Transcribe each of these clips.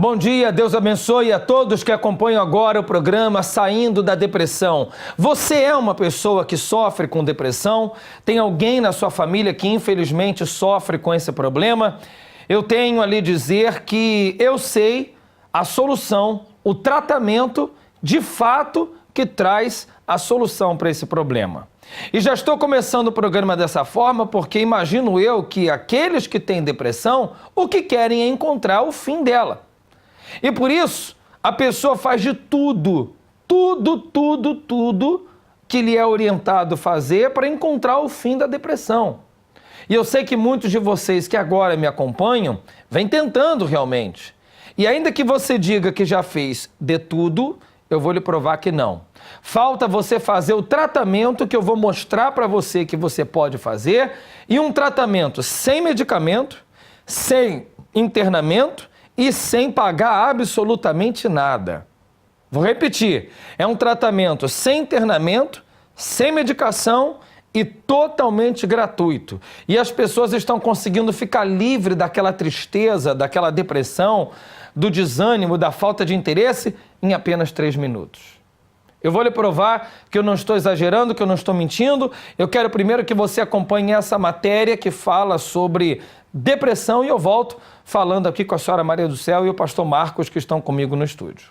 Bom dia, Deus abençoe a todos que acompanham agora o programa Saindo da Depressão. Você é uma pessoa que sofre com depressão? Tem alguém na sua família que infelizmente sofre com esse problema? Eu tenho a lhe dizer que eu sei a solução, o tratamento de fato que traz a solução para esse problema. E já estou começando o programa dessa forma porque imagino eu que aqueles que têm depressão, o que querem é encontrar o fim dela. E por isso, a pessoa faz de tudo que lhe é orientado fazer para encontrar o fim da depressão. E eu sei que muitos de vocês que agora me acompanham, vêm tentando realmente. E ainda que você diga que já fez de tudo, eu vou lhe provar que não. Falta você fazer o tratamento que eu vou mostrar para você que você pode fazer, e um tratamento sem medicamento, sem internamento, e sem pagar absolutamente nada. Vou repetir, é um tratamento sem internamento, sem medicação e totalmente gratuito. E as pessoas estão conseguindo ficar livre daquela tristeza, daquela depressão, do desânimo, da falta de interesse em apenas 3 minutos. Eu vou lhe provar que eu não estou exagerando, que eu não estou mentindo. Eu quero primeiro que você acompanhe essa matéria que fala sobre depressão e eu volto falando aqui com a senhora Maria do Céu e o pastor Marcos que estão comigo no estúdio.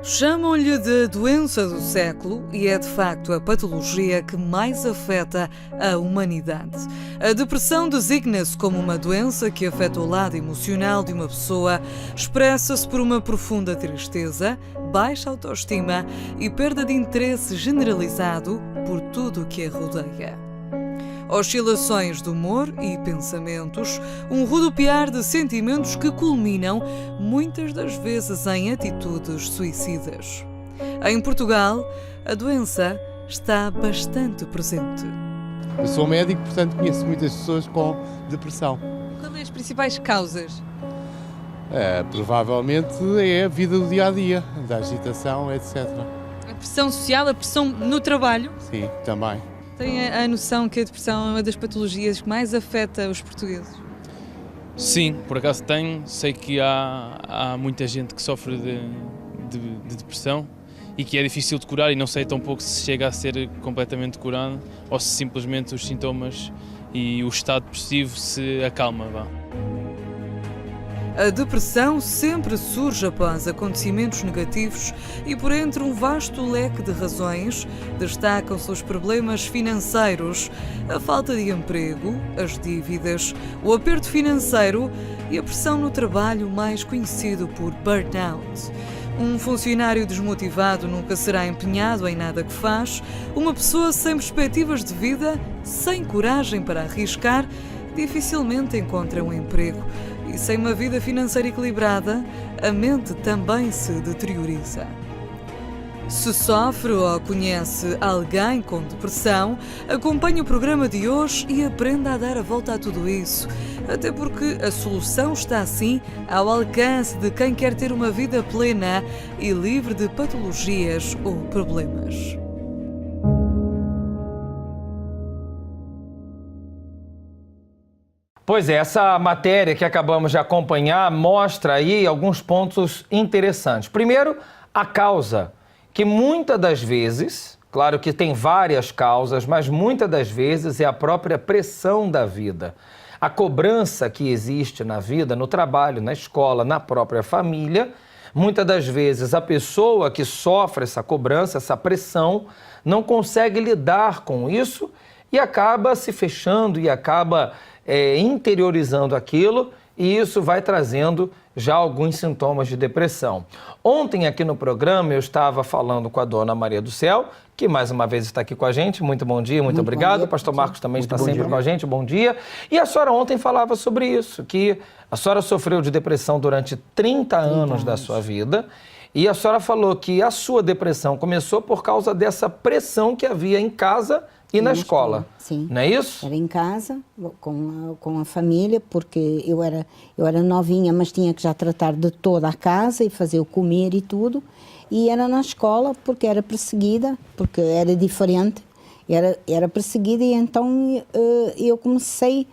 Chamam-lhe de doença do século e é de facto a patologia que mais afeta a humanidade. A depressão designa-se como uma doença que afeta o lado emocional de uma pessoa, expressa-se por uma profunda tristeza, baixa autoestima e perda de interesse generalizado por tudo o que a rodeia. Oscilações de humor e pensamentos, um rodopiar de sentimentos que culminam, muitas das vezes, em atitudes suicidas. Em Portugal, a doença está bastante presente. Eu sou médico, portanto conheço muitas pessoas com depressão. Quais são as principais causas? Provavelmente é a vida do dia-a-dia, da agitação, etc. A pressão social, a pressão no trabalho? Sim, também. Tem a noção que a depressão é uma das patologias que mais afeta os portugueses? Sim, por acaso tenho. Sei que há muita gente que sofre de depressão e que é difícil de curar e não sei tão pouco se chega a ser completamente curado ou se simplesmente os sintomas e o estado depressivo se acalma. A depressão sempre surge após acontecimentos negativos e por entre um vasto leque de razões destacam-se os problemas financeiros, a falta de emprego, as dívidas, o aperto financeiro e a pressão no trabalho, mais conhecido por burnout. Um funcionário desmotivado nunca será empenhado em nada que faz, uma pessoa sem perspectivas de vida, sem coragem para arriscar, dificilmente encontra um emprego. E sem uma vida financeira equilibrada, a mente também se deterioriza. Se sofre ou conhece alguém com depressão, acompanhe o programa de hoje e aprenda a dar a volta a tudo isso. Até porque a solução está, assim, ao alcance de quem quer ter uma vida plena e livre de patologias ou problemas. Pois é, essa matéria que acabamos de acompanhar mostra aí alguns pontos interessantes. Primeiro, a causa, que muitas das vezes, claro que tem várias causas, mas muitas das vezes é a própria pressão da vida. A cobrança que existe na vida, no trabalho, na escola, na própria família, muitas das vezes a pessoa que sofre essa cobrança, essa pressão, não consegue lidar com isso e acaba se fechando e acaba interiorizando aquilo e isso vai trazendo já alguns sintomas de depressão. Ontem aqui no programa eu estava falando com a dona Maria do Céu, que mais uma vez está aqui com a gente. Muito bom dia, muito obrigado. O pastor Marcos também está sempre com a gente, bom dia. E a senhora ontem falava sobre isso, que a senhora sofreu de depressão durante 30 anos da sua vida e a senhora falou que a sua depressão começou por causa dessa pressão que havia em casa e na escola. Sim. Não é isso? Era em casa, com a família, porque eu era novinha, mas tinha que já tratar de toda a casa e fazer o comer e tudo. E era na escola, porque era perseguida, porque era diferente, era perseguida e então eu comecei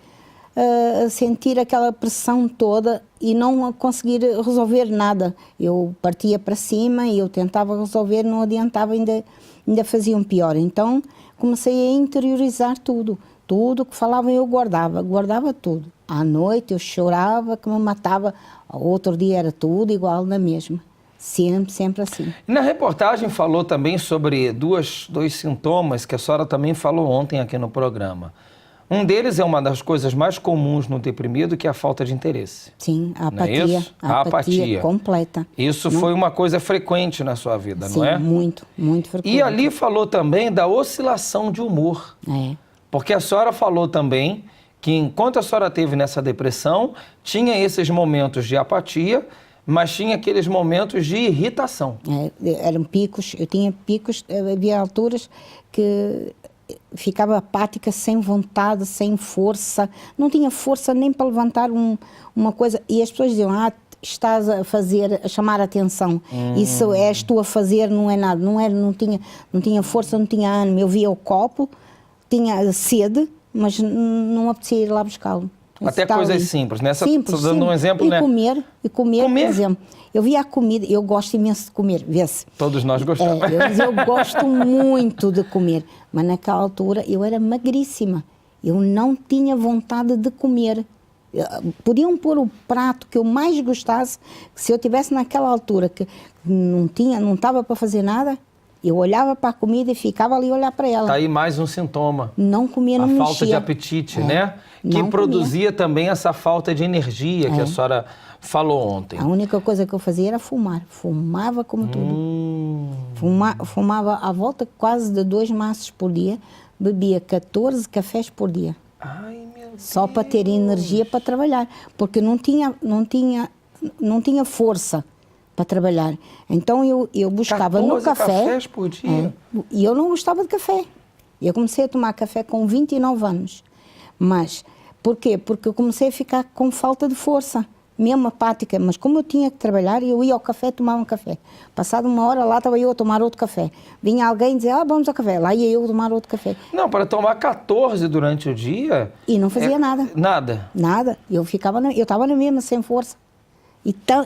a sentir aquela pressão toda e não a conseguir resolver nada. Eu partia para cima e eu tentava resolver, não adiantava, ainda faziam pior. Então comecei a interiorizar tudo. Tudo que falavam eu guardava tudo. À noite eu chorava que me matava, ao outro dia era tudo igual na mesma. Sempre assim. Na reportagem falou também sobre dois sintomas que a senhora também falou ontem aqui no programa. Um deles é uma das coisas mais comuns no deprimido, que é a falta de interesse. Sim, a Não é apatia. isso? A apatia completa. Isso foi uma coisa frequente na sua vida, Sim, não é? muito frequente. E ali falou também da oscilação de humor. É. Porque a senhora falou também que enquanto a senhora teve nessa depressão, tinha esses momentos de apatia, mas tinha aqueles momentos de irritação. Eram picos, eu tinha picos, havia alturas que ficava apática, sem vontade, sem força, não tinha força nem para levantar uma coisa, e as pessoas diziam, estás a chamar a atenção, isso és tu a fazer, não é nada, não tinha força, não tinha ânimo, eu via o copo, tinha sede, mas não apetecia ir lá buscá-lo. Até coisas simples, né? Simples, dando um exemplo, né? E comer, por exemplo. Eu via a comida, eu gosto imenso de comer, vê-se. Todos nós gostamos. Eu gosto muito de comer, mas naquela altura eu era magríssima. Eu não tinha vontade de comer. Podiam pôr o prato que eu mais gostasse, que se eu tivesse naquela altura que não estava para fazer nada, eu olhava para a comida e ficava ali a olhar para ela. Está aí mais um sintoma. Não comia, não mexia. A falta de apetite, né? Que produzia também essa falta de energia que a senhora falou ontem. A única coisa que eu fazia era fumar. Fumava como tudo. Fumava à volta quase de 2 maços por dia. Bebia 14 cafés por dia. Ai, meu Deus. Só para ter energia para trabalhar. Porque não tinha força para trabalhar. Então eu buscava no café. 14 cafés por dia? E eu não gostava de café. Eu comecei a tomar café com 29 anos. Mas, por quê? Porque eu comecei a ficar com falta de força, mesmo apática. Mas como eu tinha que trabalhar, eu ia ao café, tomava um café. Passada uma hora, lá estava eu a tomar outro café. Vinha alguém dizer, vamos ao café. Lá ia eu tomar outro café. Não, para tomar 14 durante o dia... E não fazia nada. Nada? Nada. Eu estava na mesma, sem força.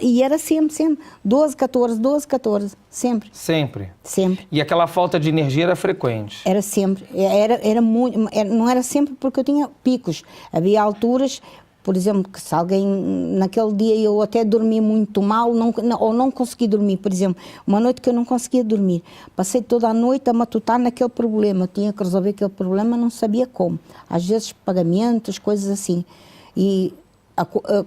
E era sempre. 12, 14, sempre. Sempre? Sempre. E aquela falta de energia era frequente? Era sempre. Era muito, não era sempre porque eu tinha picos. Havia alturas, por exemplo, que se alguém, naquele dia eu até dormi muito mal, ou não consegui dormir, por exemplo, uma noite que eu não conseguia dormir. Passei toda a noite a matutar naquele problema. Eu tinha que resolver aquele problema, não sabia como. Às vezes pagamentos, coisas assim. E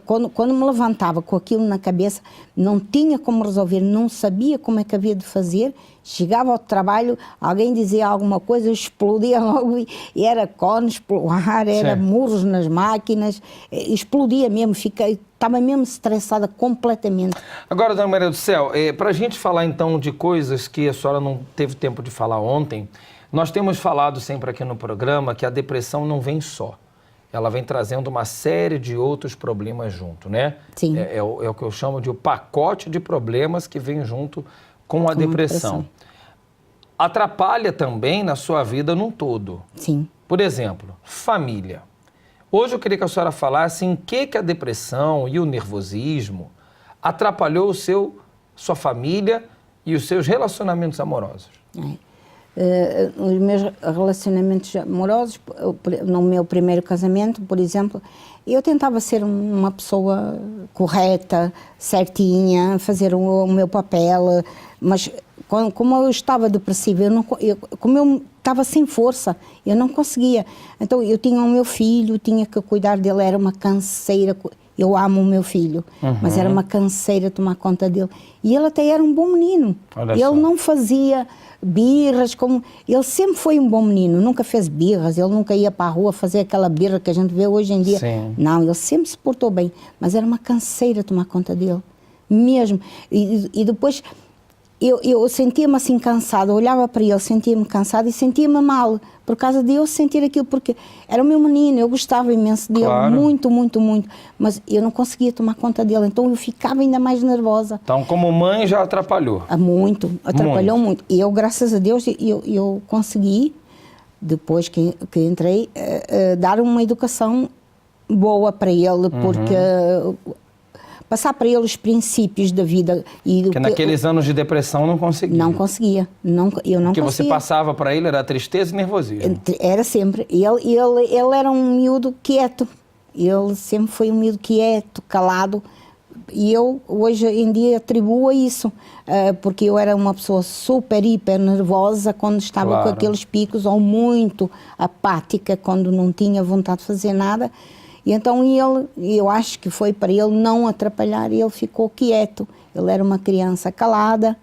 quando me levantava com aquilo na cabeça, não tinha como resolver, não sabia como é que havia de fazer, chegava ao trabalho, alguém dizia alguma coisa, eu explodia logo, e era cones pelo ar, era murros nas máquinas, explodia mesmo, estava mesmo estressada completamente. Agora, Dona Maria do Céu, para a gente falar então de coisas que a senhora não teve tempo de falar ontem, nós temos falado sempre aqui no programa que a depressão não vem só. Ela vem trazendo uma série de outros problemas junto, né? Sim. É o que eu chamo de o pacote de problemas que vem junto com a depressão. Atrapalha também na sua vida num todo. Sim. Por exemplo, família. Hoje eu queria que a senhora falasse em que a depressão e o nervosismo atrapalhou sua família e os seus relacionamentos amorosos. Os meus relacionamentos amorosos, no meu primeiro casamento, por exemplo, eu tentava ser uma pessoa correta, certinha, fazer o meu papel, mas como eu estava depressiva, como eu estava sem força, eu não conseguia. Então eu tinha o meu filho, tinha que cuidar dele, era uma canseira. Eu amo o meu filho, mas era uma canseira tomar conta dele. E ele até era um bom menino. Ele não fazia birras, ele sempre foi um bom menino, nunca fez birras, ele nunca ia para a rua fazer aquela birra que a gente vê hoje em dia. Sim. Não, ele sempre se portou bem, mas era uma canseira tomar conta dele, mesmo. E depois eu sentia-me assim cansada, olhava para ele, sentia-me cansada e sentia-me mal, por causa de eu sentir aquilo, porque era o meu menino, eu gostava imenso dele, claro. muito, mas eu não conseguia tomar conta dele, então eu ficava ainda mais nervosa. Então, como mãe, já atrapalhou? Atrapalhou muito. E eu, graças a Deus, eu consegui, depois que entrei, dar uma educação boa para ele, porque passar para ele os princípios da vida. E Porque naqueles anos de depressão não conseguia. Não conseguia. Eu não O que conseguia. você passava para ele era tristeza e nervosismo. Era sempre. Ele era um miúdo quieto. Ele sempre foi um miúdo quieto, calado. E eu, hoje em dia, atribuo a isso. Porque eu era uma pessoa super, hiper nervosa quando estava Claro. com aqueles picos, ou muito apática quando não tinha vontade de fazer nada. E então eu acho que foi para ele não atrapalhar, ele ficou quieto. Ele era uma criança calada,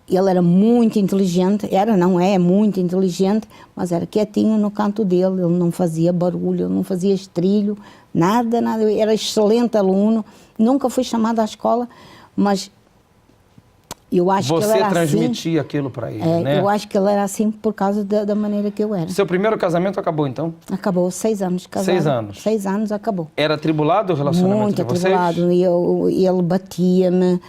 ele era muito inteligente, não é muito inteligente, mas era quietinho no canto dele, ele não fazia barulho, ele não fazia estrilho, nada, era excelente aluno, nunca foi chamado à escola, mas eu acho que ele Você era transmitia aquilo para ele, assim, né? eu acho que ele era assim por causa da maneira que eu era. Seu primeiro casamento acabou, então? Acabou, 6 anos casado. 6 anos? 6 anos, acabou. Era atribulado o relacionamento Muito de vocês? atribulado. Ele batia-me,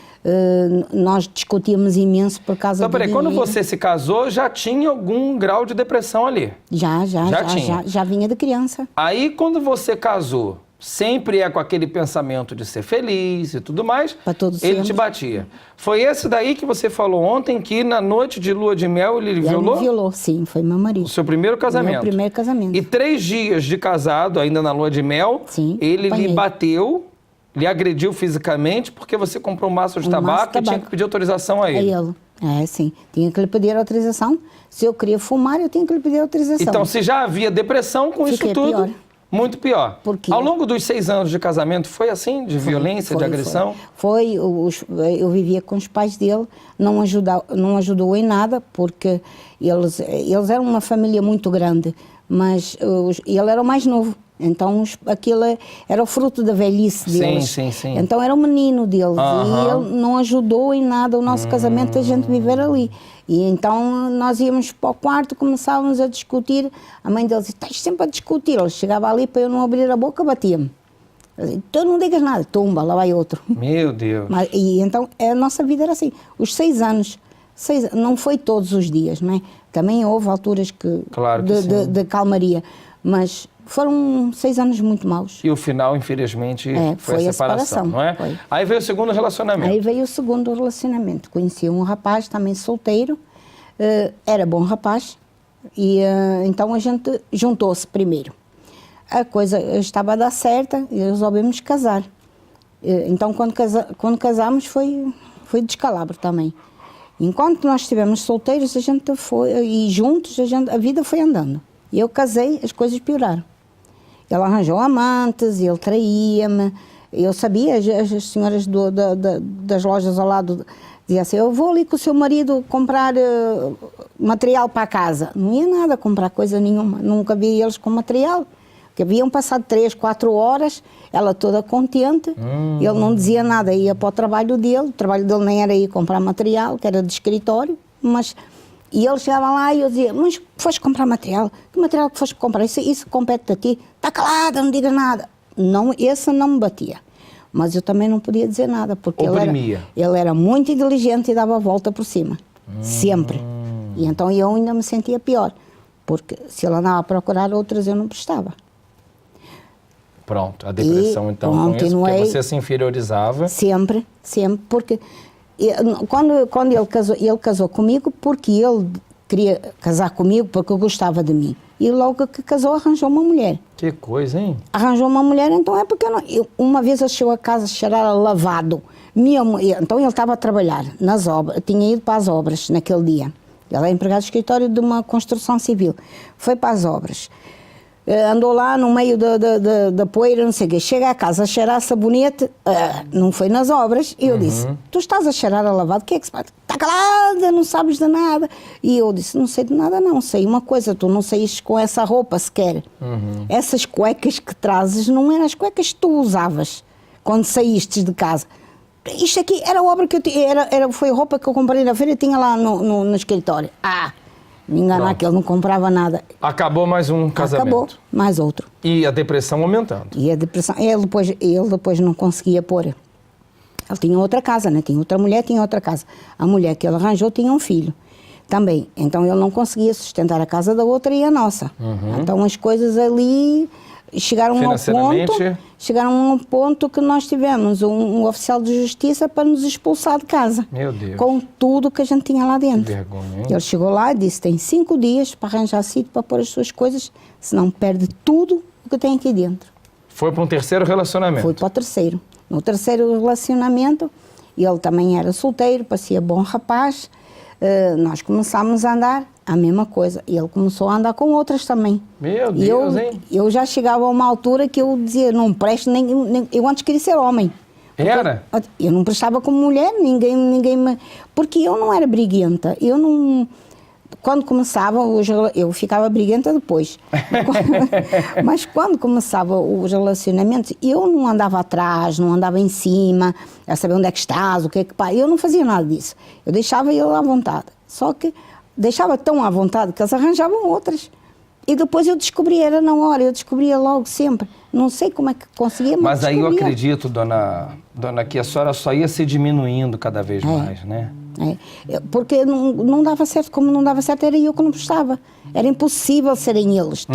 nós discutíamos imenso por causa Então, peraí, do quando dinheiro. você se casou, já tinha algum grau de depressão ali? Já tinha. já vinha de criança. Aí, quando você casou, sempre é com aquele pensamento de ser feliz e tudo mais, Pra todos ele sempre. te batia. Foi esse daí que você falou ontem, que na noite de lua de mel ele Ele violou? me violou, sim, foi meu marido. O seu primeiro casamento? Meu primeiro casamento. E 3 dias de casado, ainda na lua de mel, Sim, ele lhe apanhei. bateu, lhe agrediu fisicamente porque você comprou um maço de Um maço de tabaco e tinha tabaco. que pedir autorização a É ele. ele. Sim. Tinha que lhe pedir autorização. Se eu queria fumar, eu tinha que lhe pedir autorização. Então, se já havia depressão com Fiquei isso tudo, pior. muito pior. Por quê? Ao longo dos 6 anos de casamento, foi assim? De violência, de agressão? Eu vivia com os pais dele, não ajudou em nada, porque eles eram uma família muito grande, mas ele era o mais novo. Então, aquilo era o fruto da velhice deles. Sim. Então, era o menino deles. Aham. E ele não ajudou em nada o nosso casamento, a gente viver ali. E então, nós íamos para o quarto, começávamos a discutir. A mãe dele dizia, estás sempre a discutir. Ele chegava ali, para eu não abrir a boca, batia-me. Eu dizia, tu não digas nada, tumba, lá vai outro. Meu Deus. E então, a nossa vida era assim. Os 6 anos, não foi todos os dias, não é? Também houve alturas Claro que sim. de calmaria, mas foram 6 anos muito maus. E o final, infelizmente, foi foi a a separação, separação, não é? foi. Aí veio o segundo relacionamento. Aí veio o segundo relacionamento. Conheci um rapaz também solteiro, era bom rapaz, e então a gente juntou-se primeiro. A coisa estava a dar certa e resolvemos casar. Então quando casámos foi descalabro também. Enquanto nós estivemos solteiros, a gente foi, e juntos, a vida foi andando. E eu casei, as coisas pioraram. Ele arranjou amantes, ele traía-me. Eu sabia, as senhoras das lojas ao lado diziam assim, eu vou ali com o seu marido comprar material para a casa. Não ia nada comprar coisa nenhuma, nunca vi eles com material. Que haviam passado 3, 4 horas, ela toda contente, ele não dizia nada, ia para o trabalho dele nem era ir comprar material, que era de escritório, mas... E ele chegava lá e eu dizia, mas foste comprar material? Que material que foste comprar? Isso compete a ti. Está calada, não digas nada. Não, esse não me batia. Mas eu também não podia dizer nada, porque ele era muito inteligente e dava a volta por cima. Sempre. E então eu ainda me sentia pior, porque se ele andava a procurar outras, eu não prestava. Pronto, a depressão então com isso, porque você se inferiorizava. Sempre, porque quando ele casou comigo, porque ele queria casar comigo porque gostava de mim. E logo que casou arranjou uma mulher. Que coisa, hein? Arranjou uma mulher, então é porque uma vez ele chegou a casa a cheirar a lavado. Então ele estava a trabalhar nas obras, tinha ido para as obras naquele dia. Ele é empregado de escritório de uma construção civil. Foi para as obras. Andou lá no meio da poeira, não sei o quê. Chega a casa a cheirar sabonete, não foi nas obras. E eu disse, tu estás a cheirar a lavado, o que é que se faz? Está calada, não sabes de nada. E eu disse, não sei de nada não, sei uma coisa, tu não saíste com essa roupa sequer. Essas cuecas que trazes não eram as cuecas que tu usavas quando saíste de casa. Isto aqui era a obra que eu tinha, foi a roupa que eu comprei na feira e tinha lá no escritório. Me enganar que ele não comprava nada. Acabou mais um casamento. Acabou, mais outro. E a depressão aumentando. E a depressão, ele depois não conseguia pôr. Ele tinha outra casa, né? Tinha outra mulher, tinha outra casa. A mulher que ele arranjou tinha um filho também. Então ele não conseguia sustentar a casa da outra e a nossa. Então as coisas ali chegaram a um ponto que nós tivemos um oficial de justiça para nos expulsar de casa. Meu Deus. Com tudo que a gente tinha lá dentro. Que vergonha, hein? Ele chegou lá e disse, tem 5 dias para arranjar sítio para pôr as suas coisas, senão perde tudo o que tem aqui dentro. Foi para um terceiro relacionamento? Foi para o terceiro. No terceiro relacionamento, ele também era solteiro, parecia bom rapaz, nós começámos a andar, a mesma coisa. E ele começou a andar com outras também. Meu Deus, hein? Eu já chegava a uma altura que eu dizia, não presto, eu antes queria ser homem. Era? Eu não prestava como mulher, ninguém me... Porque eu não era briguenta, eu não... Quando começava, eu ficava briguenta depois. Mas quando começava os relacionamentos, eu não andava atrás, não andava em cima, a saber onde é que estás, o que é que... Eu não fazia nada disso. Eu deixava ele à vontade. Só que deixava tão à vontade que eles arranjavam outras. E depois eu descobri, era na hora, eu descobria logo sempre. Não sei como é que conseguia, mas aí eu descobria. acredito, dona, que a senhora só ia se diminuindo cada vez mais, né? Porque não dava certo, como não dava certo era eu que não prestava. Era impossível serem eles.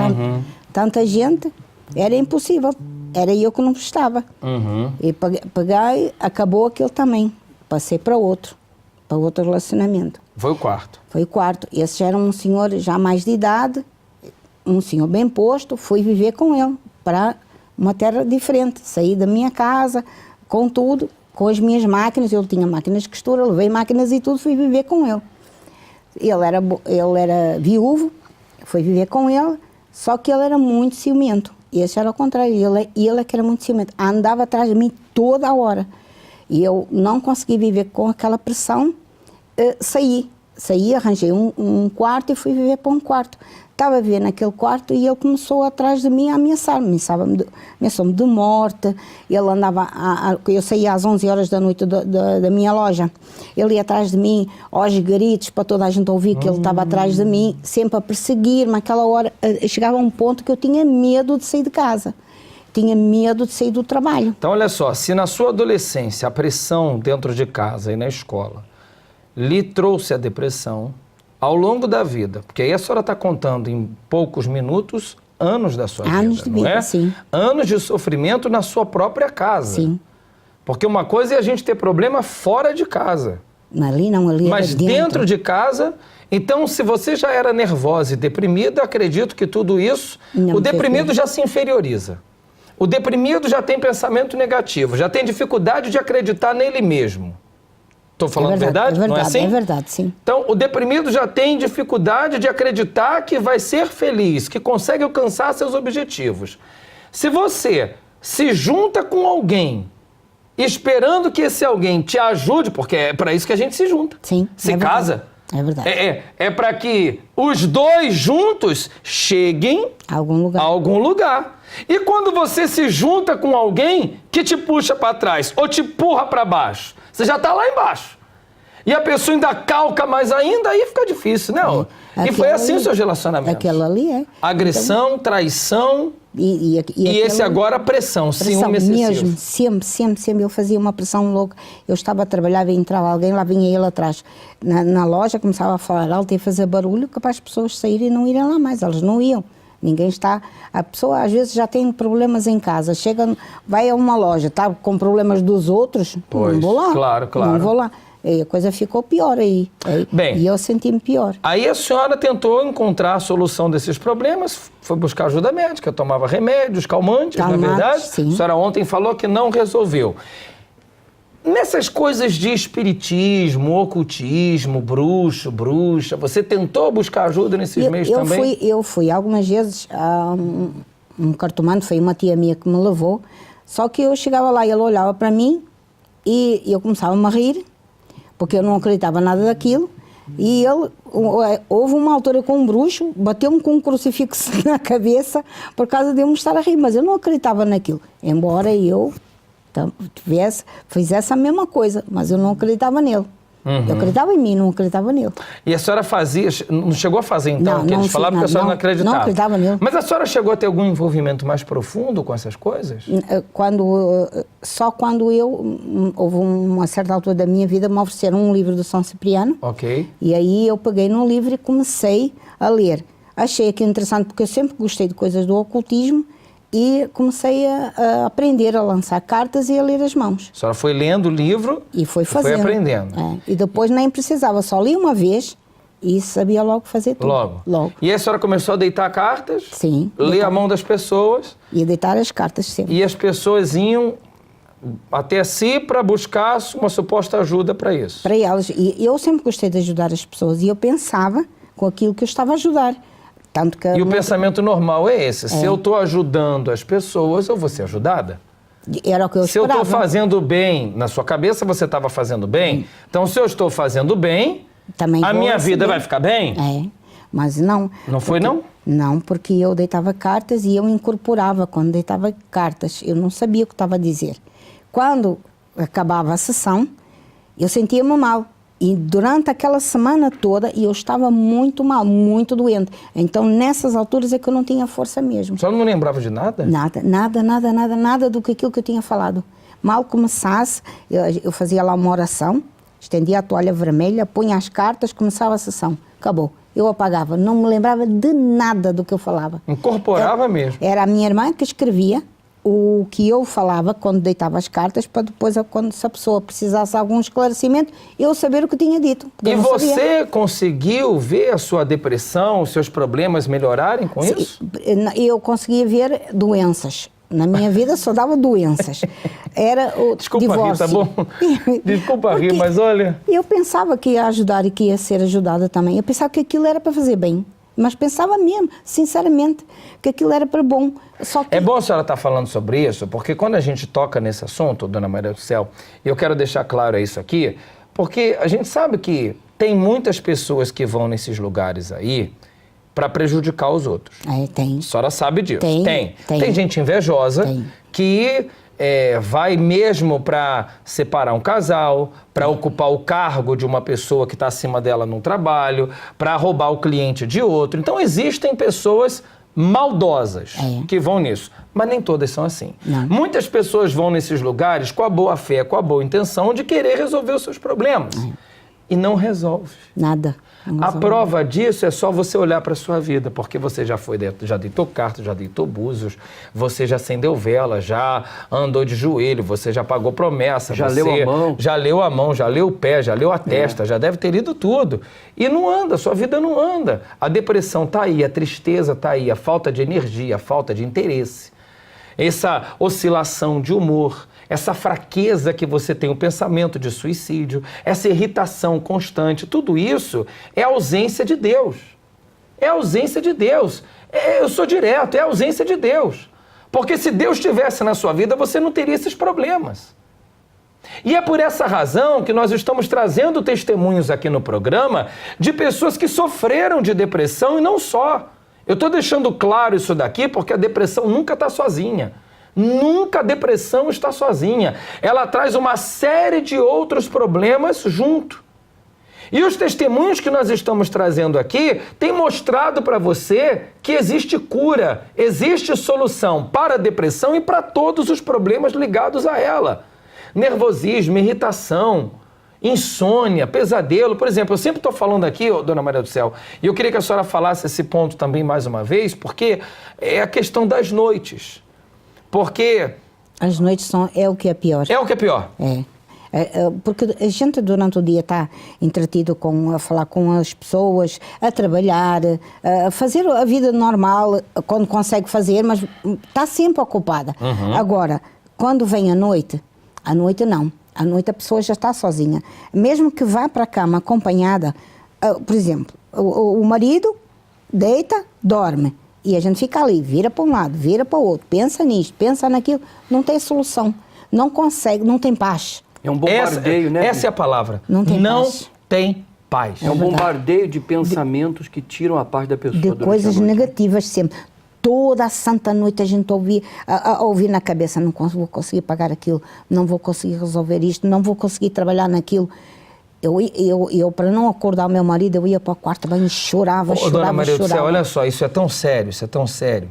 Tanta gente, era impossível. Era eu que não prestava. E peguei, acabou aquele também. Passei para outro relacionamento. Foi o quarto? Foi o quarto. Esse já era um senhor já mais de idade, um senhor bem posto, fui viver com ele para uma terra diferente. Saí da minha casa, com tudo, com as minhas máquinas. Eu tinha máquinas de costura, levei máquinas e tudo, fui viver com ele. Ele era viúvo, fui viver com ele, só que ele era muito ciumento. Esse era o contrário, ele é que era muito ciumento. Andava atrás de mim toda a hora. E eu não consegui viver com aquela pressão, saí, arranjei um quarto e fui viver para um quarto. Estava a viver naquele quarto e ele começou atrás de mim a ameaçar-me, ameaçou-me de morte. Ele andava, eu saía às 11 horas da noite da minha loja, ele ia atrás de mim, aos gritos, para toda a gente ouvir que ele estava atrás de mim, sempre a perseguir-me. Aquela hora, chegava a um ponto que eu tinha medo de sair de casa. Tinha medo de sair do trabalho. Então, olha só, se na sua adolescência a pressão dentro de casa e na escola lhe trouxe a depressão, ao longo da vida, porque aí a senhora está contando em poucos minutos anos da sua vida, anos de vida, sim. Anos de sofrimento na sua própria casa. Sim. Porque uma coisa é a gente ter problema fora de casa. Ali não, ali mas era dentro de casa. Então, se você já era nervosa e deprimida, acredito que tudo isso, o deprimido já se inferioriza. O deprimido já tem pensamento negativo, já tem dificuldade de acreditar nele mesmo. Estou falando verdade? Não é assim? É verdade, sim. Então, o deprimido já tem dificuldade de acreditar que vai ser feliz, que consegue alcançar seus objetivos. Se você se junta com alguém esperando que esse alguém te ajude, porque é para isso que a gente se junta. Sim. Se casa. É verdade. É para que os dois juntos cheguem a algum lugar. E quando você se junta com alguém que te puxa para trás ou te empurra para baixo, você já está lá embaixo. E a pessoa ainda calca mais ainda, aí fica difícil, né? E foi assim os seus relacionamentos. Aquela ali é. Agressão, então, traição e esse agora pressão, ciúme excessivo. Mesmo, sempre. Eu fazia uma pressão louca. Eu estava a trabalhar, entrava alguém, lá vinha ele atrás. Na loja, começava a falar alto e a fazer barulho, capaz as pessoas saírem e não irem lá mais. Elas não iam. Ninguém está... A pessoa às vezes já tem problemas em casa, vai a uma loja, está com problemas dos outros, não vou lá. Claro. Não vou lá. E a coisa ficou pior aí. Bem, e eu senti-me pior. Aí a senhora tentou encontrar a solução desses problemas, foi buscar ajuda médica, tomava remédios, calmantes, não é verdade? Sim. A senhora ontem falou que não resolveu. Nessas coisas de espiritismo, ocultismo, bruxa, você tentou buscar ajuda nesses meios também? Eu fui algumas vezes a um cartomante, foi uma tia minha que me levou, só que eu chegava lá e ele olhava para mim e eu começava-me a rir, porque eu não acreditava nada daquilo, e houve uma altura com um bruxo, bateu-me com um crucifixo na cabeça por causa de eu me estar a rir, mas eu não acreditava naquilo, embora eu fizesse a mesma coisa, mas eu não acreditava nele. Eu acreditava em mim, não acreditava nele. E a senhora não chegou a fazer então o que eles falavam, porque a senhora não acreditava? Não acreditava nele. Mas a senhora chegou a ter algum envolvimento mais profundo com essas coisas? Só quando houve uma certa altura da minha vida, me ofereceram um livro do São Cipriano. Ok. E aí eu peguei no livro e comecei a ler. Achei aquilo interessante, porque eu sempre gostei de coisas do ocultismo, e comecei a aprender a lançar cartas e a ler as mãos. A senhora foi lendo o livro E foi e foi fazendo. aprendendo. E depois nem precisava, só li uma vez e sabia logo fazer tudo. Logo. E aí a senhora começou a deitar cartas? Sim. Ler a mão das pessoas? E deitar as cartas sempre. E as pessoas iam até si para buscar uma suposta ajuda para isso? Para elas. E eu sempre gostei de ajudar as pessoas e eu pensava com aquilo que eu estava a ajudar. Tanto que E o pensamento normal é esse: se eu estou ajudando as pessoas, eu vou ser ajudada. Era o que eu Se eu esperava. estou fazendo bem, na sua cabeça você estava fazendo bem, então se eu estou fazendo bem, Também a vou minha vida receber. vai ficar bem? Mas não. Não foi, não? Não, porque eu deitava cartas e eu incorporava quando deitava cartas. Eu não sabia o que estava a dizer. Quando acabava a sessão, eu sentia-me mal. E durante aquela semana toda eu estava muito mal, muito doente. Então nessas alturas é que eu não tinha força mesmo. A senhora não lembrava de nada? Nada do que aquilo que eu tinha falado. Mal começasse, eu fazia lá uma oração, estendia a toalha vermelha, punha as cartas, começava a sessão. Acabou. Eu apagava, não me lembrava de nada do que eu falava. Incorporava mesmo. Era a minha irmã que escrevia o que eu falava quando deitava as cartas, para depois, quando se a pessoa precisasse de algum esclarecimento, eu saber o que tinha dito. E eu não você sabia. conseguiu ver a sua depressão, os seus problemas melhorarem com isso? Eu conseguia ver doenças. Na minha vida só dava doenças. Era o Desculpa divórcio. rir, tá bom? Desculpa rir, Porque mas olha... eu pensava que ia ajudar e que ia ser ajudada também. Eu pensava que aquilo era para fazer bem. Mas pensava mesmo, sinceramente, que aquilo era para bom. Só que... É bom a senhora estar falando sobre isso, porque quando a gente toca nesse assunto, Dona Maria do Céu, eu quero deixar claro isso aqui, porque a gente sabe que tem muitas pessoas que vão nesses lugares aí para prejudicar os outros. Tem. A senhora sabe disso. Tem. Tem gente invejosa que vai mesmo para separar um casal, para ocupar o cargo de uma pessoa que está acima dela no trabalho, para roubar o cliente de outro. Então existem pessoas maldosas que vão nisso, mas nem todas são assim. Não. Muitas pessoas vão nesses lugares com a boa fé, com a boa intenção de querer resolver os seus problemas. E não resolve. Nada. A prova disso é só você olhar para a sua vida, porque você já deitou cartas, já deitou búzios, você já acendeu vela, já andou de joelho, você já pagou promessa. Já você leu a mão. Já leu a mão, já leu o pé, já leu a testa, já deve ter lido tudo. E não anda, sua vida não anda. A depressão está aí, a tristeza está aí, a falta de energia, a falta de interesse. Essa oscilação de humor, essa fraqueza que você tem, o pensamento de suicídio, essa irritação constante, tudo isso é ausência de Deus. É ausência de Deus. Eu sou direto, é ausência de Deus. Porque se Deus estivesse na sua vida, você não teria esses problemas. E é por essa razão que nós estamos trazendo testemunhos aqui no programa de pessoas que sofreram de depressão e não só. Eu estou deixando claro isso daqui porque a depressão nunca está sozinha. Nunca a depressão está sozinha. Ela traz uma série de outros problemas junto. E os testemunhos que nós estamos trazendo aqui têm mostrado para você que existe cura, existe solução para a depressão e para todos os problemas ligados a ela. Nervosismo, irritação, insônia, pesadelo. Por exemplo, eu sempre estou falando aqui, Dona Maria do Céu, e eu queria que a senhora falasse esse ponto também mais uma vez, porque é a questão das noites. Porque... As noites é o que é pior. É o que é pior. Porque a gente durante o dia está entretido a falar com as pessoas, a trabalhar, a fazer a vida normal, quando consegue fazer, mas está sempre ocupada. Agora, quando vem a noite não. À noite a pessoa já está sozinha. Mesmo que vá para a cama acompanhada, por exemplo, o marido deita, dorme. E a gente fica ali, vira para um lado, vira para o outro, pensa nisto, pensa naquilo, não tem solução, não consegue, não tem paz. É um bombardeio, né? Essa é a palavra. Não tem paz. Tem paz. É um bombardeio de pensamentos que tiram a paz da pessoa. De durante coisas a noite. negativas sempre. Toda a santa noite a gente ouvir na cabeça, não vou conseguir pagar aquilo, não vou conseguir resolver isto, não vou conseguir trabalhar naquilo. Eu para não acordar o meu marido, eu ia para o quarto banho e chorava. Dona Maria do Céu, olha só, isso é tão sério,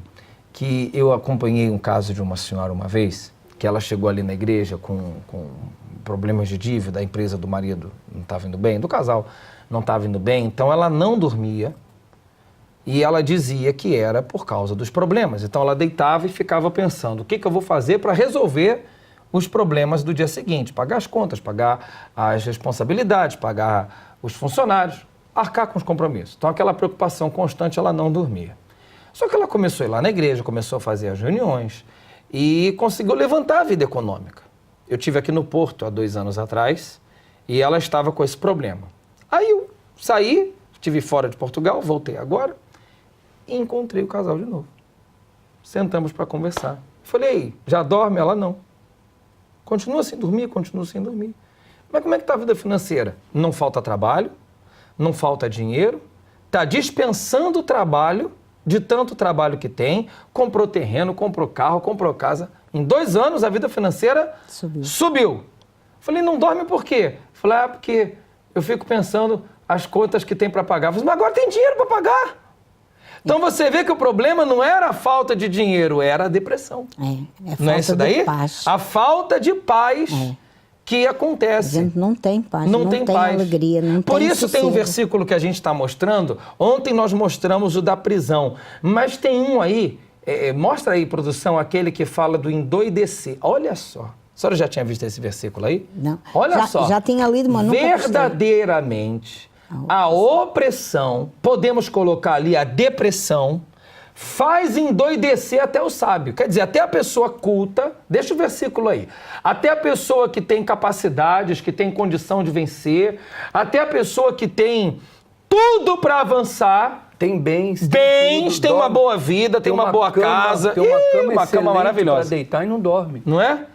que eu acompanhei um caso de uma senhora uma vez, que ela chegou ali na igreja com problemas de dívida, a empresa do marido não estava indo bem, do casal não estava indo bem, então ela não dormia E ela dizia que era por causa dos problemas. Então ela deitava e ficava pensando, o que eu vou fazer para resolver os problemas do dia seguinte? Pagar as contas, pagar as responsabilidades, pagar os funcionários, arcar com os compromissos. Então aquela preocupação constante, ela não dormia. Só que ela começou a ir lá na igreja, começou a fazer as reuniões e conseguiu levantar a vida econômica. Eu estive aqui no Porto há 2 anos atrás e ela estava com esse problema. Aí eu saí, estive fora de Portugal, voltei agora e encontrei o casal de novo. Sentamos para conversar. Falei, já dorme? Ela não. Continua sem dormir, continua sem dormir. Mas como é que está a vida financeira? Não falta trabalho, não falta dinheiro, está dispensando o trabalho, de tanto trabalho que tem, comprou terreno, comprou carro, comprou casa. Em 2 anos a vida financeira subiu. Falei, não dorme por quê? Falei, porque eu fico pensando as contas que tem para pagar. Falei, mas agora tem dinheiro para pagar. Então você vê que o problema não era a falta de dinheiro, era a depressão. É não é isso daí? Paz. A falta de paz que acontece. A gente não tem paz, não tem paz. Alegria, não Por tem isso sossego. tem um versículo que a gente está mostrando. Ontem nós mostramos o da prisão, mas tem um aí, mostra aí, produção, aquele que fala do endoidecer. Olha só. A senhora já tinha visto esse versículo aí? Não. Olha só. Já tinha lido, mas nunca verdadeiramente, a opressão, podemos colocar ali a depressão, faz endoidecer até o sábio. Quer dizer, até a pessoa culta, deixa o versículo aí, até a pessoa que tem capacidades, que tem condição de vencer, até a pessoa que tem tudo para avançar, tem bens, tem uma boa vida, tem uma boa casa, tem uma cama maravilhosa para deitar e não dorme. Não é?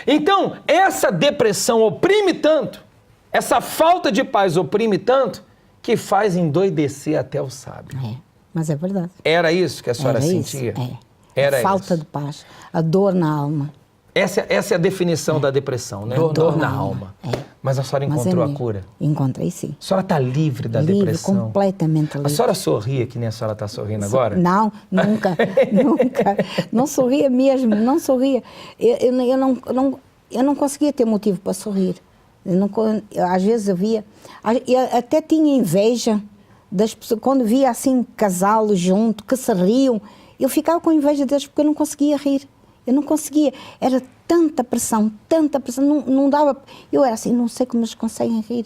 Então, essa depressão oprime tanto, essa falta de paz oprime tanto, que faz endoidecer até o sábio. Mas é verdade. Era isso que a senhora sentia? Era a falta de paz, a dor na alma. Essa é a definição da depressão, né? Dor na alma. Mas a senhora encontrou a cura? Encontrei, sim. A senhora está livre da depressão? Completamente livre. A senhora sorria que nem a senhora está sorrindo agora? Não, nunca, nunca. Não sorria mesmo, não sorria. Eu não conseguia ter motivo para sorrir. Às vezes eu via... Eu até tinha inveja das pessoas, quando via assim casal junto, que se riam, eu ficava com inveja deles porque eu não conseguia rir. Eu não conseguia. Era tanta pressão, não dava... Eu era assim, não sei como eles conseguem rir.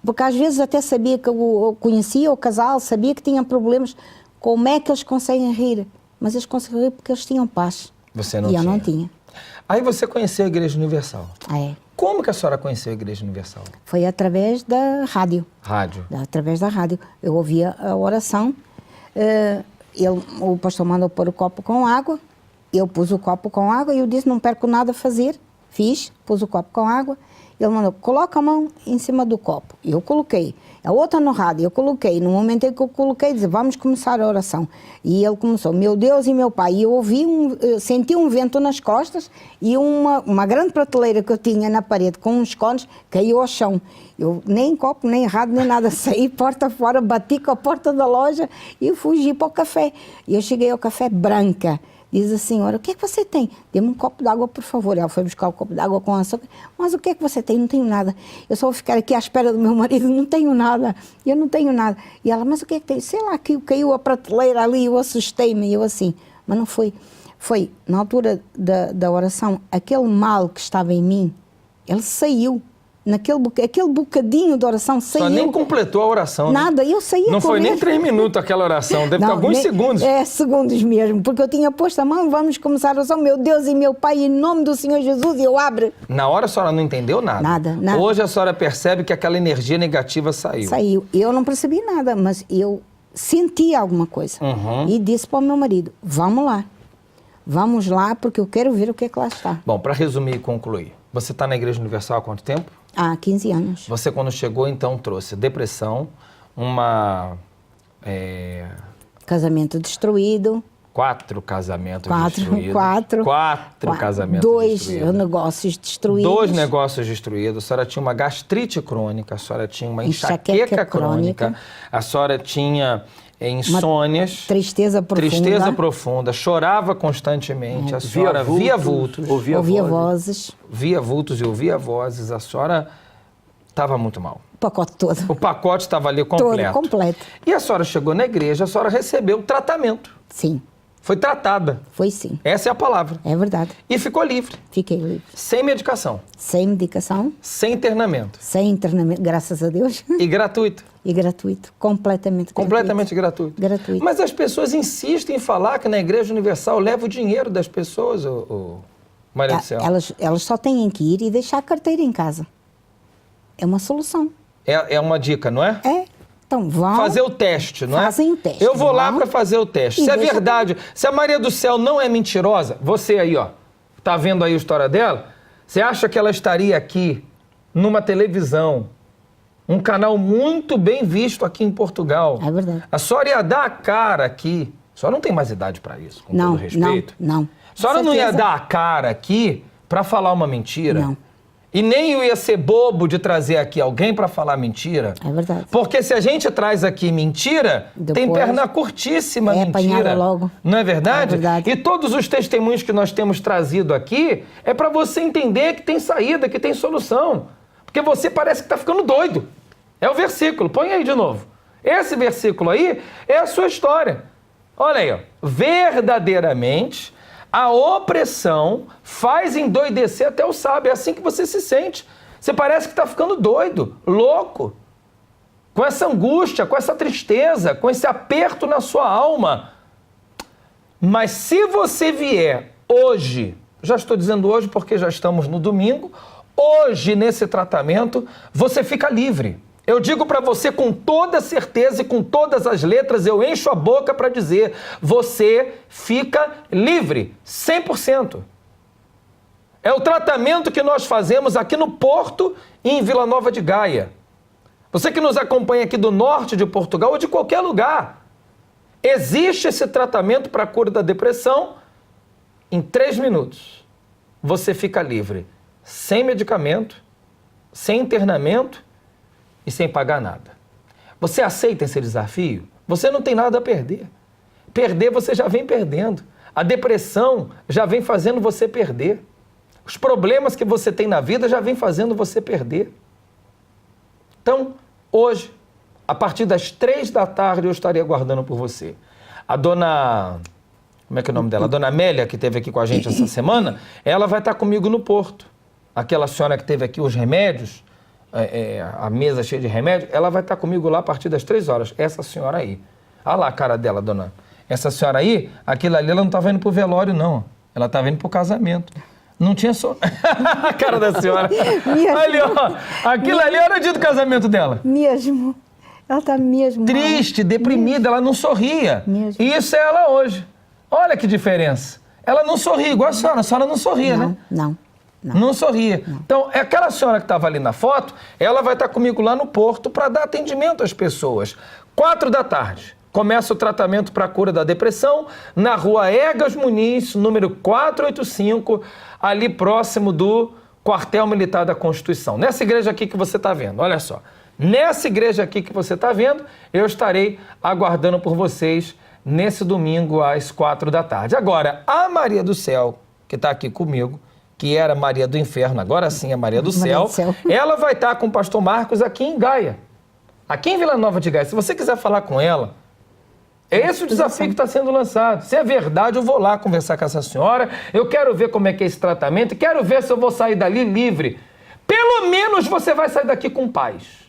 Porque às vezes até sabia que eu conhecia o casal, sabia que tinham problemas, como é que eles conseguem rir? Mas eles conseguiam rir porque eles tinham paz. Você não tinha. E eu não tinha. Aí você conheceu a Igreja Universal. É. Como que a senhora conheceu a Igreja Universal? Foi através da rádio. Rádio? Através da rádio. Eu ouvia a oração, o pastor mandou pôr o copo com água, eu pus o copo com água e eu disse, não perco nada a fazer. Fiz, pus o copo com água. Ele mandou, coloca a mão em cima do copo. Eu coloquei. A outra no rádio, eu coloquei. No momento em que eu coloquei, disse, vamos começar a oração. E ele começou, meu Deus e meu Pai. E eu senti um vento nas costas e uma grande prateleira que eu tinha na parede com uns cones caiu ao chão. Eu nem copo, nem rádio, nem nada. Saí porta fora, bati com a porta da loja e fugi para o café. E eu cheguei ao café branca. Diz a senhora, o que é que você tem? Dê-me um copo d'água, por favor. Ela foi buscar o copo d'água com açúcar. Mas o que é que você tem? Não tenho nada. Eu só vou ficar aqui à espera do meu marido. Não tenho nada. Eu não tenho nada. E ela, mas o que é que tem? Sei lá, que caiu a prateleira ali, eu assustei-me. Eu assim, mas não foi. Foi, na altura da oração, aquele mal que estava em mim, ele saiu. Aquele bocadinho de oração saiu. Só nem completou a oração. Nada, eu saí a Não foi correr. nem 3 minutos aquela oração, deve ter alguns segundos. Segundos mesmo, porque eu tinha posto a mão, vamos começar a oração, meu Deus e meu Pai, em nome do Senhor Jesus, e eu abro. Na hora a senhora não entendeu nada? Nada. Hoje a senhora percebe que aquela energia negativa saiu. Saiu. Eu não percebi nada, mas eu senti alguma coisa. E disse para o meu marido, vamos lá, porque eu quero ver o que é que lá está. Bom, para resumir e concluir, você está na Igreja Universal há quanto tempo? Há 15 anos. Você, quando chegou, então, trouxe depressão, casamento destruído. 4 casamentos destruídos. 4 casamentos 2 destruídos. 2 negócios destruídos. 2 negócios destruídos. A senhora tinha uma gastrite crônica, a senhora tinha uma enxaqueca crônica, a senhora tinha insônias. Tristeza profunda. Chorava constantemente. A senhora via vultos. Ouvia vozes. Via vultos e ouvia vozes. A senhora Estava muito mal. O pacote todo. O pacote estava ali completo. Todo completo. E a senhora chegou na igreja, a senhora recebeu tratamento. Sim, Foi tratada. foi sim. Essa é a palavra. É verdade. E ficou livre. Fiquei livre. Sem medicação, Sem medicação, sem internamento. sem internamento, graças a Deus. E gratuito. E gratuito. Completamente gratuito. Completamente gratuito. Gratuito. Mas as pessoas insistem em falar que na Igreja Universal leva o dinheiro das pessoas, o Maria do Céu. Elas só têm que ir e deixar a carteira em casa. É uma solução. É uma dica, não é? É. Então vão. Fazer o teste, não é? Fazem o teste, Eu vou lá vão. para fazer o teste. E Se é deixa- verdade, se a Maria do Céu não é mentirosa, você aí, ó, tá vendo aí a história dela? Você acha que ela estaria aqui numa televisão, um canal muito bem visto aqui em Portugal? É verdade. A senhora ia dar a cara aqui. A senhora não tem mais idade para isso, com Não, todo respeito. não. A senhora Com não ia certeza. dar a cara aqui para falar uma mentira? Não. E nem eu ia ser bobo de trazer aqui alguém para falar mentira. É verdade. Porque se a gente traz aqui mentira, tem Depois perna curtíssima é mentira. apanhada logo. Não é verdade? É verdade. E todos os testemunhos que nós temos trazido aqui é para você entender que tem saída, que tem solução. Porque você parece que está ficando doido. É o versículo, põe aí de novo. Esse versículo aí é a sua história. Olha aí, ó. Verdadeiramente, a opressão faz endoidecer até o sábio. É assim que você se sente. Você parece que está ficando doido, louco. Com essa angústia, com essa tristeza, com esse aperto na sua alma. Mas se você vier hoje, já estou dizendo hoje porque já estamos no domingo, hoje nesse tratamento, você fica livre. Eu digo para você com toda certeza e com todas as letras, eu encho a boca para dizer, você fica livre, 100%. É o tratamento que nós fazemos aqui no Porto e em Vila Nova de Gaia. Você que nos acompanha aqui do norte de Portugal ou de qualquer lugar, existe esse tratamento para a cura da depressão. Em 3 minutos, você fica livre, sem medicamento, sem internamento e sem pagar nada. Você aceita esse desafio? Você não tem nada a perder. Perder você já vem perdendo. A depressão já vem fazendo você perder. Os problemas que você tem na vida já vem fazendo você perder. Então, hoje, a partir das 3 da tarde, eu estarei aguardando por você. A dona... Como é que é o nome dela? A dona Amélia, que esteve aqui com a gente essa semana, ela vai estar comigo no Porto. Aquela senhora que teve aqui os remédios, a mesa cheia de remédio, ela vai estar comigo lá a partir das 3 horas. Essa senhora aí. Olha lá a cara dela, dona. Essa senhora aí, aquilo ali, ela não estava indo pro velório, não. Ela estava indo pro casamento. Não tinha só... a cara da senhora. Ali, ó. Aquilo ali era o dia do casamento dela. Mesmo. Ela está mesmo mal. Triste, deprimida, ela não sorria. Mesmo. E isso é ela hoje. Olha que diferença. Ela não sorria, igual a senhora não sorria, né? Não sorria. Então, é aquela senhora que estava ali na foto, ela vai estar comigo lá no Porto para dar atendimento às pessoas. 4 da tarde. Começa o tratamento para a cura da depressão na rua Egas Muniz, número 485, ali próximo do Quartel Militar da Constituição. Nessa igreja aqui que você está vendo, olha só. Nessa igreja aqui que você está vendo, eu estarei aguardando por vocês nesse domingo às 4 da tarde. Agora, a Maria do Céu, que está aqui comigo, que era Maria do Inferno, agora sim é Maria do Céu, ela vai estar com o pastor Marcos aqui em Gaia, aqui em Vila Nova de Gaia. Se você quiser falar com ela, é esse o desafio que está sendo lançado. Se é verdade, eu vou lá conversar com essa senhora, eu quero ver como é que é esse tratamento, quero ver se eu vou sair dali livre. Pelo menos você vai sair daqui com paz,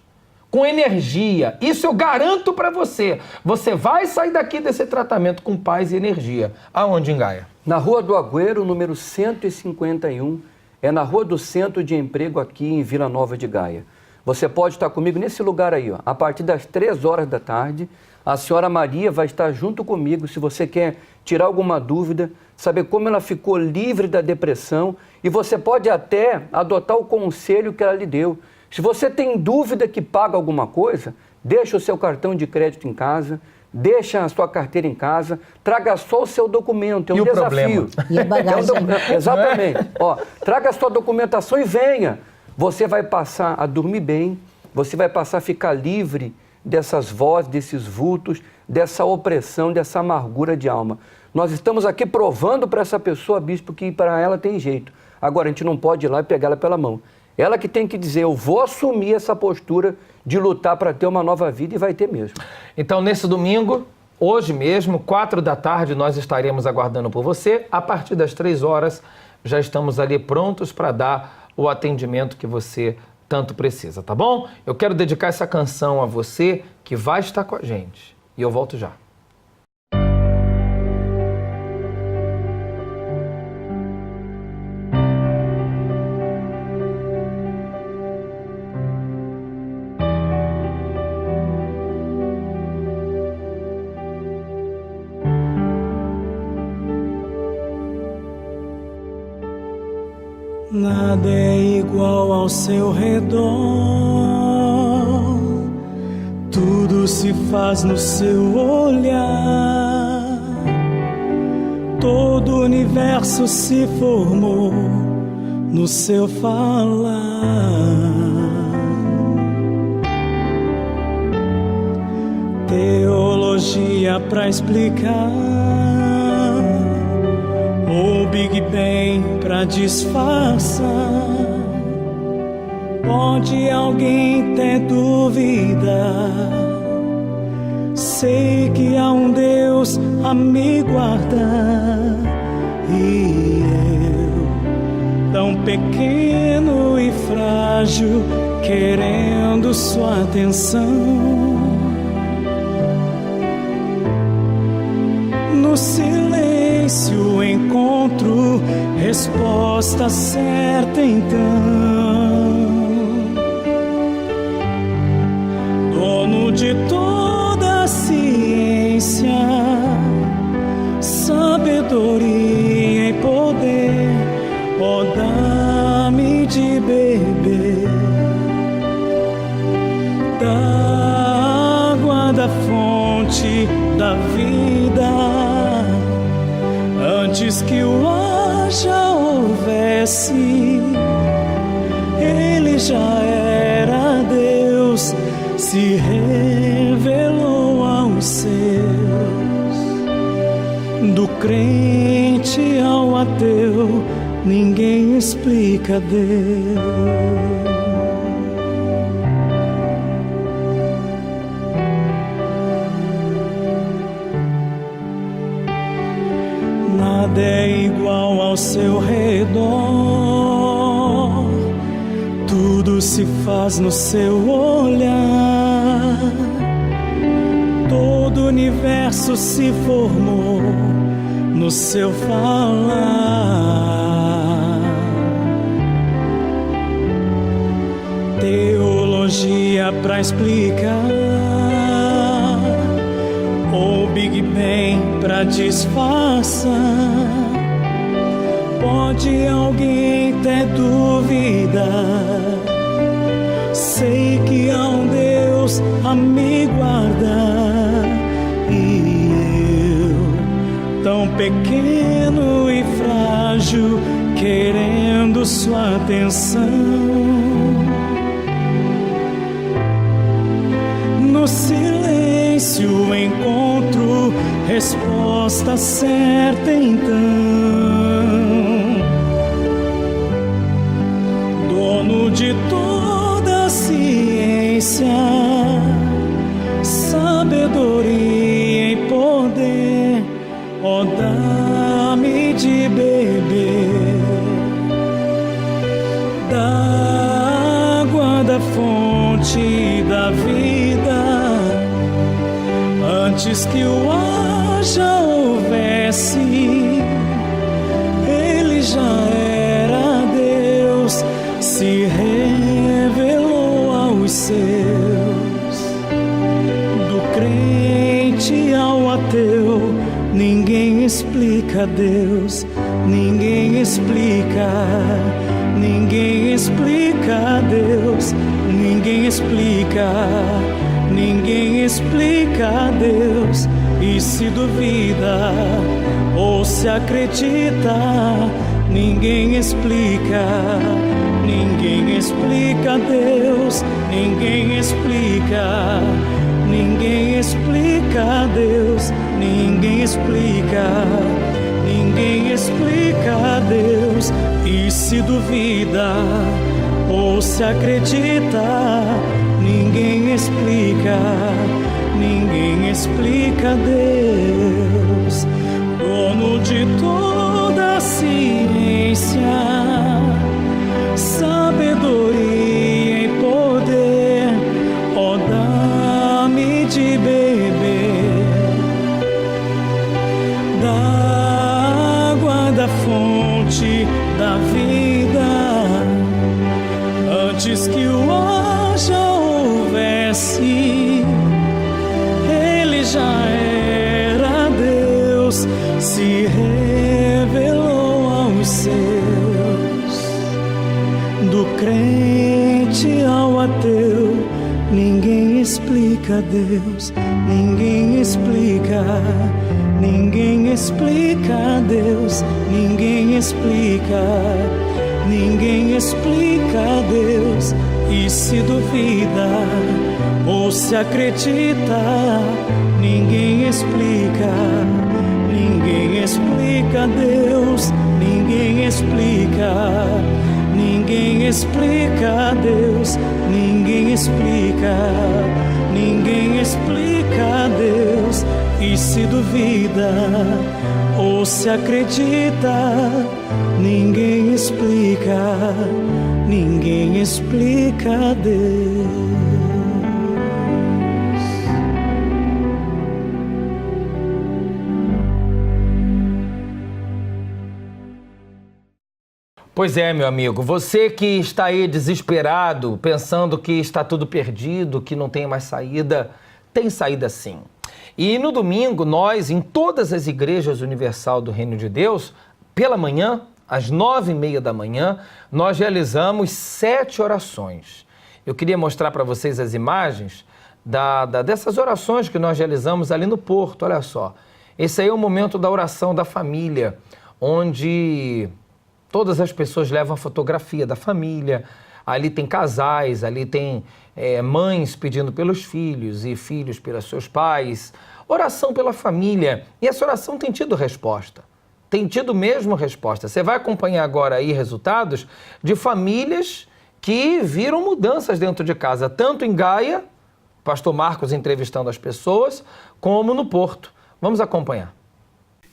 com energia. Isso eu garanto para você. Você vai sair daqui desse tratamento com paz e energia. Aonde, em Gaia? Na Rua do Agüero, número 151, é na Rua do Centro de Emprego aqui em Vila Nova de Gaia. Você pode estar comigo nesse lugar aí, ó, a partir das 3 horas da tarde. A senhora Maria vai estar junto comigo se você quer tirar alguma dúvida, saber como ela ficou livre da depressão, e você pode até adotar o conselho que ela lhe deu. Se você tem dúvida que paga alguma coisa, deixa o seu cartão de crédito em casa, deixa a sua carteira em casa, traga só o seu documento, é um desafio. E a bagagem. Exatamente. Ó, traga a sua documentação e venha. Você vai passar a dormir bem, você vai passar a ficar livre dessas vozes, desses vultos, dessa opressão, dessa amargura de alma. Nós estamos aqui provando para essa pessoa, bispo, que para ela tem jeito. Agora, a gente não pode ir lá e pegar ela pela mão. Ela que tem que dizer, eu vou assumir essa postura de lutar para ter uma nova vida, e vai ter mesmo. Então, nesse domingo, hoje mesmo, 4 da tarde, nós estaremos aguardando por você. A partir das 3 horas, já estamos ali prontos para dar o atendimento que você tanto precisa, tá bom? Eu quero dedicar essa canção a você que vai estar com a gente. E eu volto já. Nada é igual ao seu redor, tudo se faz no seu olhar, todo o universo se formou no seu falar. Teologia pra explicar, o Big Bang pra disfarçar. Pode alguém ter dúvida? Sei que há um Deus a me guardar, e eu, tão pequeno e frágil, querendo sua atenção. No silêncio encontro resposta certa então. Dono de toda a ciência, sabedoria e poder, ó, dá-me de beber da água da fonte da vida. Antes que o ar já houvesse, ele já era Deus, se revelou aos seus. Do crente ao ateu, ninguém explica Deus. Nada é igual ao seu redor, tudo se faz no seu olhar, todo o universo se formou no seu falar. Teologia pra explicar, ou Big Bang pra disfarçar. Pode alguém ter dúvida? Sei que há um Deus a me guardar, e eu, tão pequeno e frágil, querendo sua atenção. No silêncio encontro resposta certa então. Dono de toda a ciência, sabedoria e poder, ó, dá-me de beber da água da fonte da vida. Antes que o ar já houvesse, ele já era Deus, se revelou aos seus. Do crente ao ateu, ninguém explica Deus, ninguém explica, ninguém explica Deus, ninguém explica. Ninguém explica Deus, e se duvida ou se acredita, ninguém explica. Ninguém explica Deus, ninguém explica. Ninguém explica Deus, ninguém explica. Ninguém explica Deus, e se duvida ou se acredita, ninguém explica Deus, dono de toda a ciência, sabedoria e poder, ó, dá-me de beber da água da fonte da vida, antes que o haja houvesse, ele já era Deus, se revelou aos seus. Do crente ao ateu, ninguém explica Deus, ninguém explica Deus, ninguém explica Deus. E se duvida ou se acredita, ninguém explica Deus, ninguém explica Deus, ninguém explica Deus. E se duvida ou se acredita, ninguém explica Deus. Pois é, meu amigo, você que está aí desesperado, pensando que está tudo perdido, que não tem mais saída, tem saída sim. E no domingo, nós, em todas as igrejas universal do Reino de Deus, pela manhã, às 9h30 da manhã, nós realizamos 7 orações. Eu queria mostrar para vocês as imagens dessas orações que nós realizamos ali no Porto, olha só. Esse aí é o momento da oração da família, onde todas as pessoas levam a fotografia da família, ali tem casais, ali tem mães pedindo pelos filhos e filhos pelos seus pais, oração pela família. E essa oração tem tido resposta, tem tido mesmo resposta. Você vai acompanhar agora aí resultados de famílias que viram mudanças dentro de casa, tanto em Gaia, pastor Marcos entrevistando as pessoas, como no Porto. Vamos acompanhar.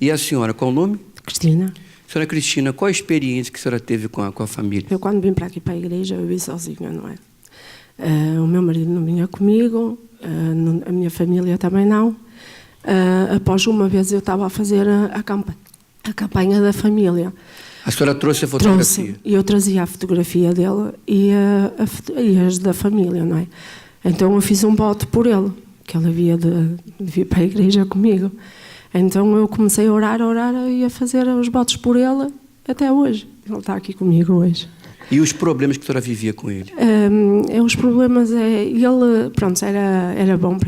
E a senhora, qual o nome? Cristina. Senhora Cristina, qual a experiência que a senhora teve com a família? Eu, quando vim para aqui, para a igreja, eu vim sozinha, não é? O meu marido não vinha comigo, a minha família também não. Após uma vez eu estava a fazer a campanha da família. A senhora trouxe a fotografia? Trouxe, e eu trazia a fotografia dele e as da família, não é? Então eu fiz um voto por ele, que ele havia de vir para a igreja comigo. Então eu comecei a orar e a fazer os votos por ele até hoje. Ele está aqui comigo hoje. E os problemas que a senhora vivia com ele? Os problemas ele, pronto, era bom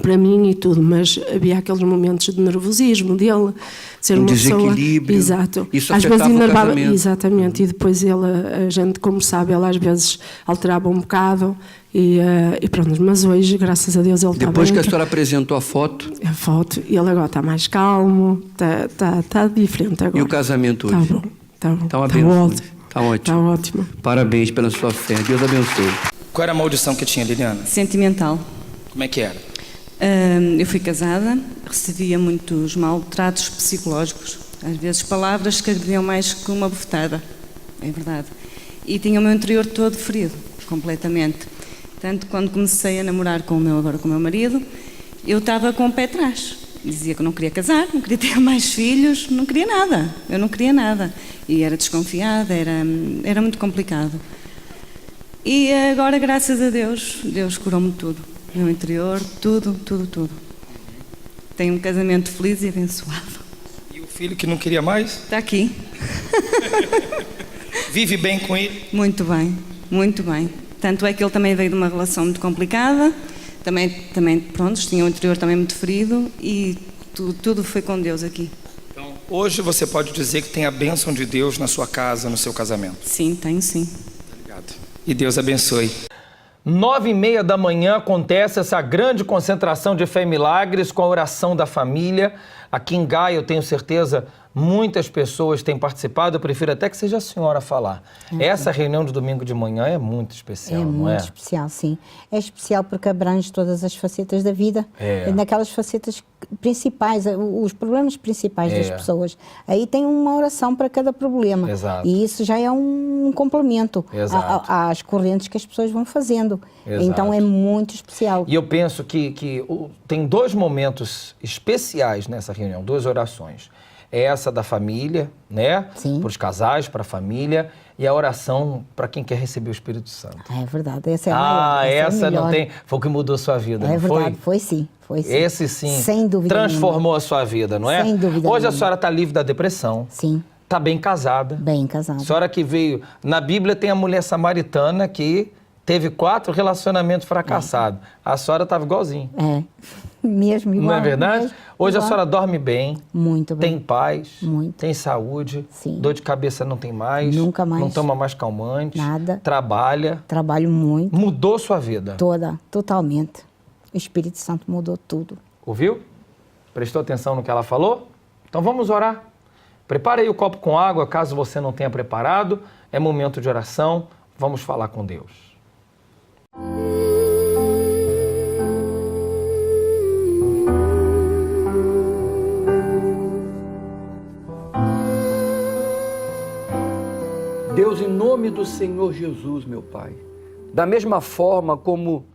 para mim e tudo, mas havia aqueles momentos de nervosismo dele, ser uma desequilíbrio. Pessoa, exato. Isso às afetava vezes o casamento. Exatamente, e depois a gente, como sabe, ele às vezes alterava um bocado e pronto, mas hoje, graças a Deus, ele está bem. Depois que a senhora apresentou a foto, ele agora está mais calmo, está diferente agora. E o casamento hoje? Está bom, está bom. Está uma Está bênção. ótimo. Está ótimo. Está ótimo. Parabéns pela sua fé. Deus abençoe. Qual era a maldição que tinha, Liliana? Sentimental. Como é que era? Eu fui casada, recebia muitos maltratos psicológicos, às vezes palavras que ardiam mais que uma bofetada, é verdade. E tinha o meu interior todo ferido, completamente. Tanto quando comecei a namorar com o meu marido, eu estava com o pé atrás. Dizia que não queria casar, não queria ter mais filhos, não queria nada. Eu não queria nada. E era desconfiada, era muito complicado. E agora, graças a Deus, Deus curou-me tudo. Meu interior, tudo. Tenho um casamento feliz e abençoado. E o filho que não queria mais? Está aqui. Vive bem com ele? Muito bem, muito bem. Tanto é que ele também veio de uma relação muito complicada, também pronto, tinha o interior também muito ferido e tudo foi com Deus aqui. Então, hoje você pode dizer que tem a bênção de Deus na sua casa, no seu casamento? Sim, tenho sim. Obrigado. E Deus abençoe. 9h30 da manhã acontece essa grande concentração de fé e milagres com a oração da família. Aqui em Gaia, eu tenho certeza, muitas pessoas têm participado, eu prefiro até que seja a senhora falar. Essa reunião de domingo de manhã é muito especial, não é? É muito especial, sim. É especial porque abrange todas as facetas da vida, naquelas facetas principais, os problemas principais das pessoas. Aí tem uma oração para cada problema. Exato. E isso já é um complemento às correntes que as pessoas vão fazendo. Exato. Então é muito especial. E eu penso que tem 2 momentos especiais nessa reunião, 2 orações. Essa da família, né? Sim. Para os casais, para a família, e a oração para quem quer receber o Espírito Santo. É verdade, essa é a maior. Essa não tem. Foi o que mudou a sua vida, É não verdade, foi? Foi sim. Esse sim. Sem dúvida transformou a sua vida, não é? Sem dúvida Hoje a nenhuma. senhora está livre da depressão. Sim. Está bem casada. Bem casada. A senhora que veio. Na Bíblia tem a mulher samaritana que teve 4 relacionamentos fracassados. A senhora estava igualzinho. Mesmo igual. Não é verdade? Mesmo, Hoje igual. a senhora dorme bem. Muito bem. Tem paz. Muito. Tem saúde. Sim. Dor de cabeça não tem mais. Nunca mais. Não toma mais calmante. Nada. Trabalha. Trabalho muito. Mudou sua vida. Totalmente. O Espírito Santo mudou tudo. Ouviu? Prestou atenção no que ela falou? Então vamos orar. Prepare aí o copo com água, caso você não tenha preparado. É momento de oração. Vamos falar com Deus. Deus, em nome do Senhor Jesus, meu Pai, da mesma forma como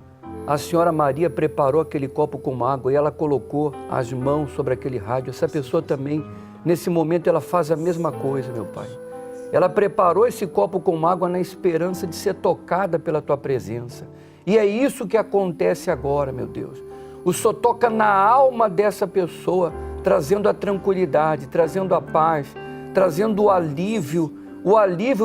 a senhora Maria preparou aquele copo com água e ela colocou as mãos sobre aquele rádio, essa pessoa também, nesse momento, ela faz a mesma coisa, meu Pai. Ela preparou esse copo com água na esperança de ser tocada pela Tua presença. E é isso que acontece agora, meu Deus. O Senhor toca na alma dessa pessoa, trazendo a tranquilidade, trazendo a paz, trazendo o alívio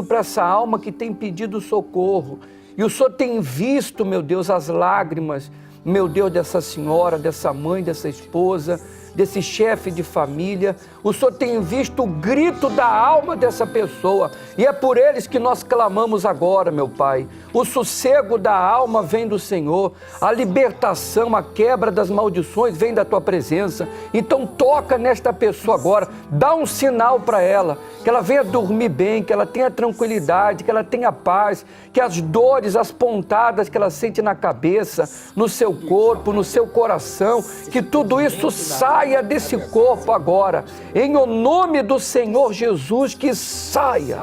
para essa alma que tem pedido socorro. E o Senhor tem visto, meu Deus, as lágrimas, meu Deus, dessa senhora, dessa mãe, dessa esposa, desse chefe de família. O Senhor tem visto o grito da alma dessa pessoa. E é por eles que nós clamamos agora, meu Pai. O sossego da alma vem do Senhor. A libertação, a quebra das maldições vem da Tua presença. Então toca nesta pessoa agora. Dá um sinal para ela. Que ela venha dormir bem, que ela tenha tranquilidade, que ela tenha paz. Que as dores, as pontadas que ela sente na cabeça, no seu corpo, no seu coração, que tudo isso saia desse corpo agora. Em o nome do Senhor Jesus, que saia.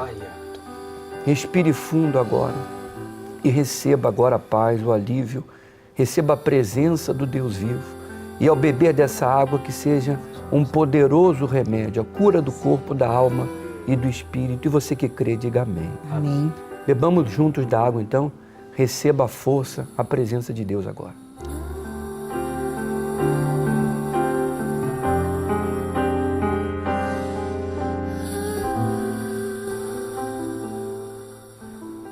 Respire fundo agora e receba agora a paz, o alívio, receba a presença do Deus vivo. E ao beber dessa água que seja um poderoso remédio, a cura do corpo, da alma e do espírito. E você que crê, diga amém. Amém. Bebamos juntos da água então, receba a força, a presença de Deus agora.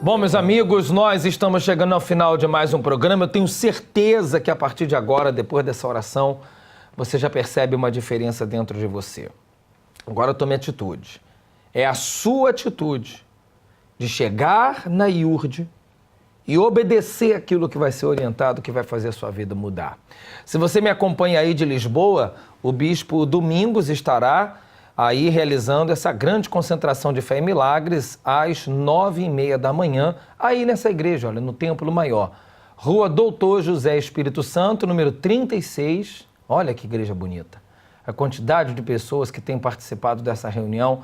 Bom, meus amigos, nós estamos chegando ao final de mais um programa. Eu tenho certeza que a partir de agora, depois dessa oração, você já percebe uma diferença dentro de você. Agora tome atitude. É a sua atitude de chegar na IURD e obedecer aquilo que vai ser orientado, que vai fazer a sua vida mudar. Se você me acompanha aí de Lisboa, o Bispo Domingos estará aí realizando essa grande concentração de fé e milagres às 9h30 da manhã, aí nessa igreja, olha, no Templo Maior. Rua Doutor José Espírito Santo, número 36. Olha que igreja bonita. A quantidade de pessoas que têm participado dessa reunião,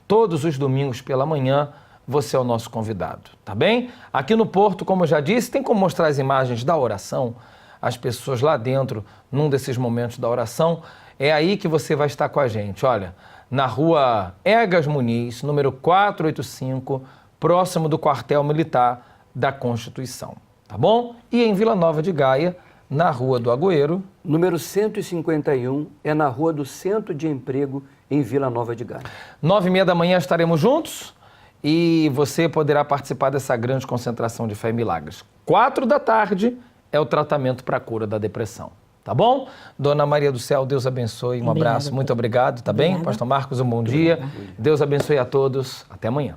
todos os domingos pela manhã, você é o nosso convidado, tá bem? Aqui no Porto, como eu já disse, tem como mostrar as imagens da oração, as pessoas lá dentro, num desses momentos da oração, é aí que você vai estar com a gente, olha, na rua Egas Muniz, número 485, próximo do quartel militar da Constituição, tá bom? E em Vila Nova de Gaia, na Rua do Agüero. Número 151, é na Rua do Centro de Emprego, em Vila Nova de Gaia. 9h30 da manhã estaremos juntos e você poderá participar dessa grande concentração de fé e milagres. 4 da tarde é o tratamento para a cura da depressão. Tá bom? Dona Maria do Céu, Deus abençoe. Um abraço, muito obrigado, tá bem? Pastor Marcos, um bom dia. Deus abençoe a todos. Até amanhã.